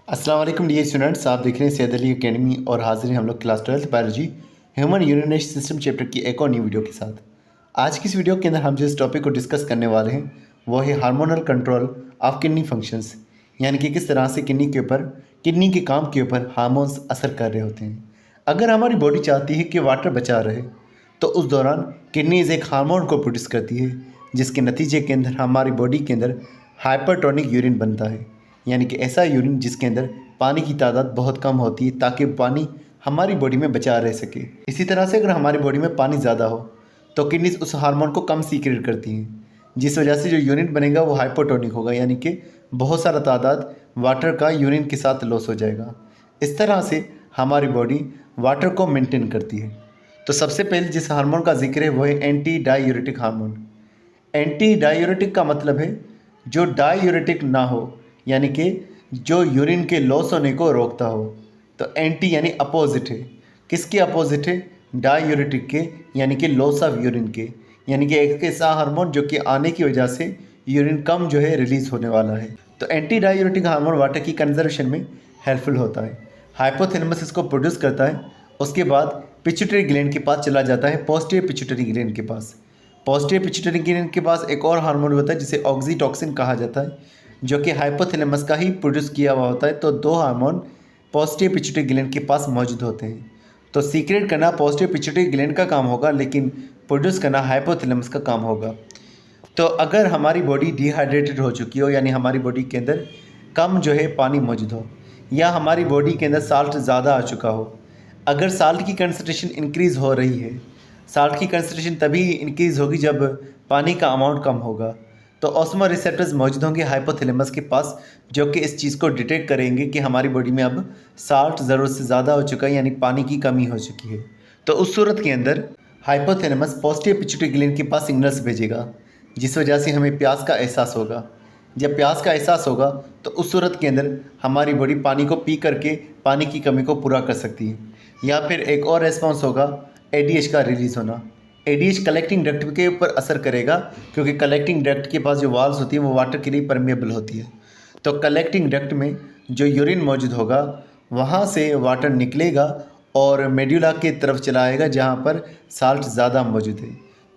अस्सलाम वालेकुम dear students, आप देख रहे हैं सैयद अली एकेडमी और हाजिर हैं हम लोग class 12th biology human urinary system chapter की एक और न्यू वीडियो के साथ। आज की इस वीडियो के अंदर हम जिस टॉपिक को डिस्कस करने वाले हैं वो है hormonal control of kidney functions, यानी कि किस तरह से किडनी के काम के ऊपर हार्मोन्स असर कर रहे होते हैं। अगर हमारी बॉडी चाहती है कि वाटर बचा रहे तो उस दौरान किडनीज एक हार्मोन को प्रोड्यूस करती है, जिसके नतीजे के अंदर हमारी बॉडी के अंदर हाइपरटोनिक यूरिन बनता है, यानी कि ऐसा यूरिन जिसके अंदर पानी की तादाद बहुत कम होती है ताकि पानी हमारी बॉडी में बचा रह सके। इसी तरह से अगर हमारी बॉडी में पानी ज़्यादा हो तो किडनीज उस हार्मोन को कम सीक्रेट करती हैं, जिस वजह से जो यूरिन बनेगा वो हाइपोटोनिक होगा, यानी कि बहुत सारा तादाद वाटर का यूरिन के साथ लॉस हो जाएगा। इस तरह से हमारी बॉडी वाटर को मेंटेन करती है। तो सबसे पहले जिस हार्मोन का जिक्र है वो है anti diuretic hormone. Anti diuretic का मतलब है जो डायूरेटिक ना हो, यानी कि जो यूरिन के लॉस होने को रोकता हो। तो एंटी यानी अपोजिट है। किसके अपोजिट है? डायूरेटिक के, यानी कि लॉस ऑफ यूरिन के, यानी कि एक ऐसा हार्मोन जो कि आने की वजह से यूरिन कम जो है रिलीज होने वाला है। तो एंटी डायूरेटिक हार्मोन वाटर की कंजर्वेशन में हेल्पफुल होता है। हाइपोथैलेमस इसको प्रोड्यूस करता है, उसके बाद पिट्यूटरी ग्लैंड के पास चला जाता है, पोस्टीरियर पिट्यूटरी ग्लैंड के पास। पोस्टीरियर पिट्यूटरी ग्लैंड के पास एक और हार्मोन होता है जिसे ऑक्सीटोसिन कहा जाता है, जो कि हाइपोथैलेमस का ही प्रोड्यूस किया हुआ होता है। तो दो हार्मोन पोस्टीरियर पिट्यूटरी ग्लैंड के पास मौजूद होते हैं। तो सीक्रेट करना पोस्टीरियर पिट्यूटरी ग्लैंड का काम होगा, लेकिन प्रोड्यूस करना हाइपोथैलेमस का काम होगा। तो अगर हमारी बॉडी डिहाइड्रेटेड हो चुकी हो, यानी हमारी बॉडी के अंदर कम जो है पानी मौजूद हो, या हमारी बॉडी के अंदर साल्ट ज़्यादा आ चुका हो, अगर साल्ट की कंसंट्रेशन इंक्रीज़ हो रही है, साल्ट की कंसंट्रेशन तभी इंक्रीज़ होगी जब पानी का अमाउंट कम होगा। तो ऑस्मो रिसेप्टर्स मौजूद होंगे हाइपोथैलेमस के पास, जो कि इस चीज़ को डिटेक्ट करेंगे कि हमारी बॉडी में अब साल्ट ज़रूरत से ज़्यादा हो चुका है, यानी पानी की कमी हो चुकी है। तो उस सूरत के अंदर हाइपोथैलेमस पोस्टीरियर पिट्यूटरी ग्लैंड के पास सिग्नल्स भेजेगा, जिस वजह से हमें प्यास का एहसास होगा। जब प्यास का एहसास होगा तो उस सूरत के अंदर हमारी बॉडी पानी को पी करके पानी की कमी को पूरा कर सकती है। या फिर एक और रेस्पॉन्स होगा एडीएच का रिलीज़ होना। एडीएच कलेक्टिंग डक्ट के ऊपर असर करेगा, क्योंकि कलेक्टिंग डक्ट के पास जो वाल्व्स होती है वो वाटर के लिए परमेबल होती है। तो कलेक्टिंग डक्ट में जो यूरिन मौजूद होगा वहाँ से वाटर निकलेगा और मेड्यूला की तरफ चला आएगा जहाँ पर साल्ट ज़्यादा मौजूद है।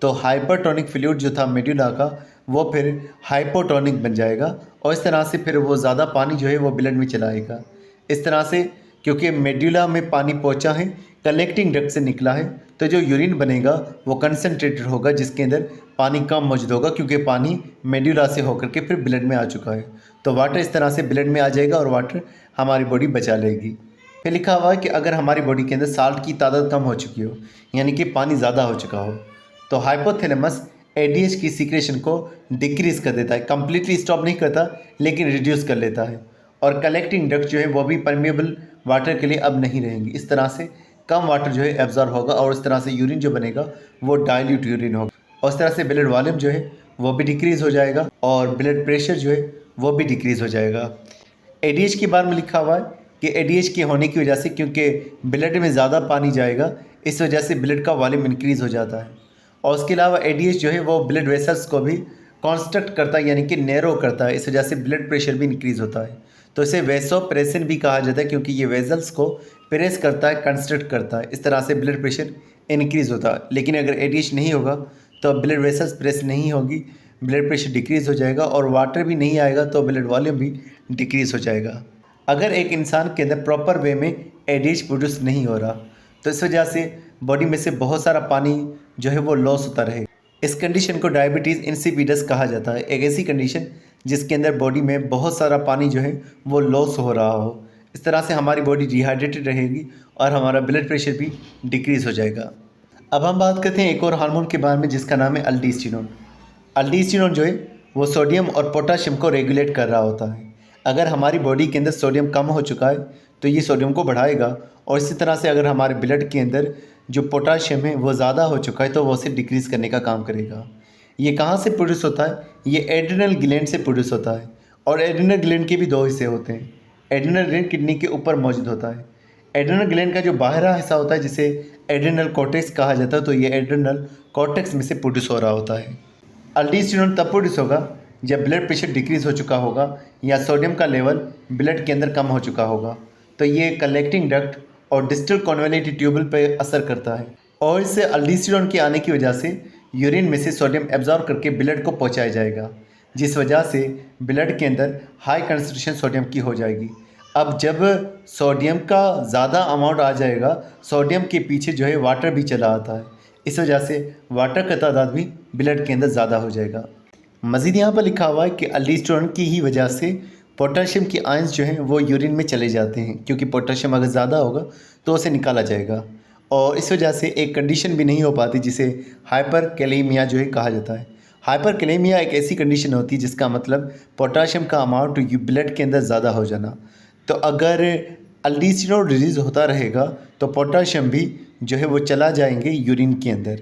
तो हाइपरटोनिक फ्लूइड जो था मेड्यूला का वो फिर हाइपोटोनिक बन जाएगा, और इस तरह से फिर वो ज़्यादा पानी जो है वो ब्लड में चला आएगा। इस तरह से क्योंकि मेड्यूला में पानी पहुंचा है, कलेक्टिंग डक्ट से निकला है, तो जो यूरिन बनेगा वो कंसनट्रेटेड होगा, जिसके अंदर पानी कम मौजूद होगा, क्योंकि पानी मेड्यूला से होकर के फिर ब्लड में आ चुका है। तो वाटर इस तरह से ब्लड में आ जाएगा और वाटर हमारी बॉडी बचा लेगी। फिर लिखा हुआ है कि अगर हमारी बॉडी के अंदर साल्ट की तादाद कम हो चुकी हो, यानी कि पानी ज़्यादा हो चुका हो, तो हाइपोथैलेमस एडीएच की सीक्रेशन को डिक्रीज़ कर देता है। कम्प्लीटली स्टॉप नहीं करता, लेकिन रिड्यूस कर लेता है। और कलेक्टिंग डक्ट जो है वो भी परमेबल वाटर के लिए अब नहीं रहेंगी। इस तरह से कम वाटर जो है एब्जॉर्ब होगा, और इस तरह से यूरिन जो बनेगा वो डाइल्यूट यूरिन होगा, और इस तरह से ब्लड वॉल्यूम जो है वो भी डिक्रीज़ हो जाएगा, और ब्लड प्रेशर जो है वो भी डिक्रीज़ हो जाएगा। एडीएच के बारे में लिखा हुआ है कि एडीएच के होने की वजह से, क्योंकि ब्लड में ज़्यादा पानी जाएगा, इस वजह से ब्लड का वॉल्यूम इंक्रीज़ हो जाता है। और उसके अलावा एडीएच जो है वो ब्लड वेसल्स को भी कॉन्स्ट्रक्ट करता है, यानी कि नैरो करता है। इस वजह से ब्लड प्रेशर भी इंक्रीज़ होता है। तो इसे वेसोप्रेसिन भी कहा जाता है, क्योंकि ये वेजल्स को प्रेस करता है, कंस्ट्रक्ट करता है। इस तरह से ब्लड प्रेशर इंक्रीज़ होता है। लेकिन अगर एडीएच नहीं होगा तो ब्लड वेसल्स प्रेस नहीं होगी, ब्लड प्रेशर डिक्रीज़ हो जाएगा, और वाटर भी नहीं आएगा तो ब्लड वॉल्यूम भी डिक्रीज़ हो जाएगा। अगर एक इंसान के अंदर प्रॉपर वे में एडीएच प्रोड्यूस नहीं हो रहा, तो इस वजह से बॉडी में से बहुत सारा पानी जो है वो लॉस होता रहे। इस कंडीशन को डायबिटीज़ इंसिपिडस कहा जाता है। एक ऐसी कंडीशन जिसके अंदर बॉडी में बहुत सारा पानी जो है वो लॉस हो रहा हो। इस तरह से हमारी बॉडी डिहाइड्रेटेड रहेगी और हमारा ब्लड प्रेशर भी डिक्रीज़ हो जाएगा। अब हम बात करते हैं एक और हार्मोन के बारे में, जिसका नाम है अल्डोस्टेरोन। अल्डोस्टेरोन जो है वो सोडियम और पोटाशियम को रेगुलेट कर रहा होता है। अगर हमारी बॉडी के अंदर सोडियम कम हो चुका है तो ये सोडियम को बढ़ाएगा, और इसी तरह से अगर हमारे ब्लड के अंदर जो पोटाशियम है वो ज़्यादा हो चुका है तो वो उसे डिक्रीज़ करने का काम करेगा। ये कहाँ से प्रोड्यूस होता है? ये एड्रिनल ग्लैंड से प्रोड्यूस होता है, और एड्रिनल ग्लैंड के भी दो हिस्से होते हैं। एड्रिनल ग्लैंड किडनी के ऊपर मौजूद होता है। एड्रिनल ग्लैंड का जो बाहरा हिस्सा होता है जिसे एड्रिनल कॉर्टेक्स कहा जाता है, तो ये एड्रिनल कॉर्टेक्स में से प्रोड्यूस हो रहा होता है। अल्डोस्टेरोन तब प्रोड्यूस होगा जब ब्लड प्रेशर डिक्रीज़ हो चुका होगा या सोडियम का लेवल ब्लड के अंदर कम हो चुका होगा। तो ये कलेक्टिंग डक्ट और डिस्टल कॉन्वोल्यूटेड ट्यूबल पर असर करता है और इससे अल्डोस्टेरोन के आने की वजह से यूरिन में से सोडियम एब्जॉर्ब करके ब्लड को पहुंचाया जाएगा, जिस वजह से ब्लड के अंदर हाई कंसंट्रेशन सोडियम की हो जाएगी। अब जब सोडियम का ज़्यादा अमाउंट आ जाएगा, सोडियम के पीछे जो है वाटर भी चला आता है, इस वजह से वाटर का तादाद भी ब्लड के अंदर ज़्यादा हो जाएगा। मज़ीद यहाँ पर लिखा हुआ है कि अल्डोस्टेरोन की ही वजह से पोटेशियम की आयंस जो हैं वो यूरिन में चले जाते हैं, क्योंकि पोटेशियम अगर ज़्यादा होगा तो उसे निकाला जाएगा और इस वजह से एक कंडीशन भी नहीं हो पाती जिसे हाइपरकैलेमिया जो है कहा जाता है। हाइपरकैलेमिया एक ऐसी कंडीशन होती है जिसका मतलब पोटेशियम का अमाउंट ब्लड के अंदर ज़्यादा हो जाना। तो अगर अल्डोस्टेरोन रिलीज़ होता रहेगा तो पोटेशियम भी जो है वो चला जाएंगे यूरिन के अंदर।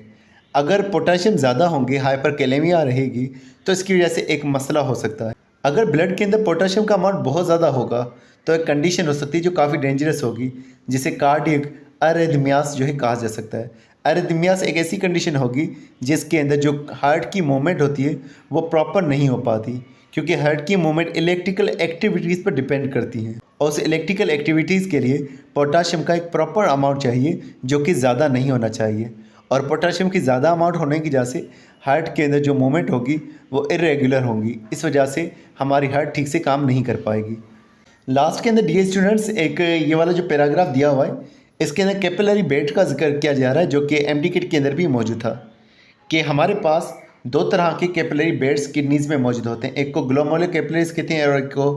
अगर पोटेशियम ज़्यादा होंगे, हाइपरकैलेमिया रहेगी, तो इसकी वजह से एक मसला हो सकता है। अगर ब्लड के अंदर पोटेशियम का अमाउंट बहुत ज़्यादा होगा तो एक कंडीशन हो सकती है जो काफ़ी डेंजरस होगी, जिसे कार्डियक अरिथमियास जो है कहा जा सकता है। अरिथमियास एक ऐसी कंडीशन होगी जिसके अंदर जो हार्ट की मूवमेंट होती है वो प्रॉपर नहीं हो पाती, क्योंकि हार्ट की मूवमेंट इलेक्ट्रिकल एक्टिविटीज़ पर डिपेंड करती हैं और उस इलेक्ट्रिकल एक्टिविटीज़ के लिए पोटेशियम का एक प्रॉपर अमाउंट चाहिए जो कि ज़्यादा नहीं होना चाहिए। और पोटेशियम की ज़्यादा अमाउंट होने की वजह से हार्ट के अंदर जो मूवमेंट होगी वो इरेगुलर होंगी, इस वजह से हमारी हार्ट ठीक से काम नहीं कर पाएगी। लास्ट के अंदर डियर स्टूडेंट्स, एक ये वाला जो पैराग्राफ दिया हुआ है इसके अंदर कैपिलरी बेड का जिक्र किया जा रहा है, जो कि एमडी किट के अंदर भी मौजूद था कि हमारे पास दो तरह के कैपिलरी बेड्स किडनीज़ में मौजूद होते हैं। एक को ग्लोमेरुलर कैपिलरीज कहते हैं और एक को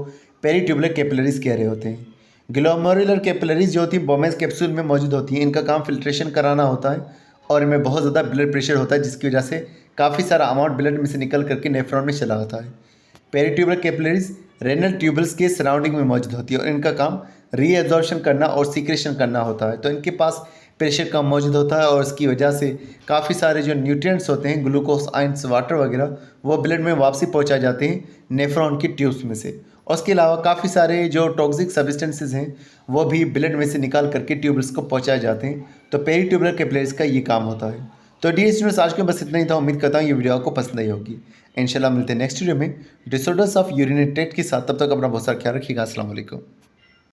पेरीट्यूबुलर कैपिलरीज कह रहे होते हैं। ग्लोमेरुलर कैपिलरीज जो होती है बोमेस कैप्सूल में मौजूद होती हैं। इनका काम फिल्ट्रेशन कराना होता है और इनमें बहुत ज़्यादा ब्लड प्रेशर होता है, जिसकी वजह से काफ़ी सारा अमाउंट ब्लड में से निकल करके नेफ्रॉन में चला आता है। पेरीट्यूबुलर कैपिलरीज रेनल ट्यूबल्स के सराउंडिंग में मौजूद होती है और इनका काम रीएब्जॉर्प्शन करना और सीक्रेशन करना होता है। तो इनके पास प्रेशर कम मौजूद होता है और इसकी वजह से काफ़ी सारे जो न्यूट्रिएंट्स होते हैं, ग्लूकोज, आयंस, वाटर वगैरह, वो ब्लड में वापसी पहुंचा जाते हैं नेफ्रॉन की ट्यूब्स में से। और उसके अलावा काफ़ी सारे जो टॉक्सिक सब्सटेंसेस हैं वो भी ब्लड में से निकाल करके ट्यूबल्स को पहुँचाए जाते हैं। तो पेरीट्यूबुलर कैपिलरीज का ये काम होता है। तो डियर स्टूडेंट्स, आज के बस इतना ही था। उम्मीद करता हूँ ये वीडियो आपको पसंद आई होगी। इंशाल्लाह मिलते हैं नेक्स्ट वीडियो में डिसऑर्डर्स ऑफ यूरिनरी ट्रैक्ट के साथ। तब तक अपना बहुत सारा ख्याल रखिएगा। अस्सलाम वालेकुम।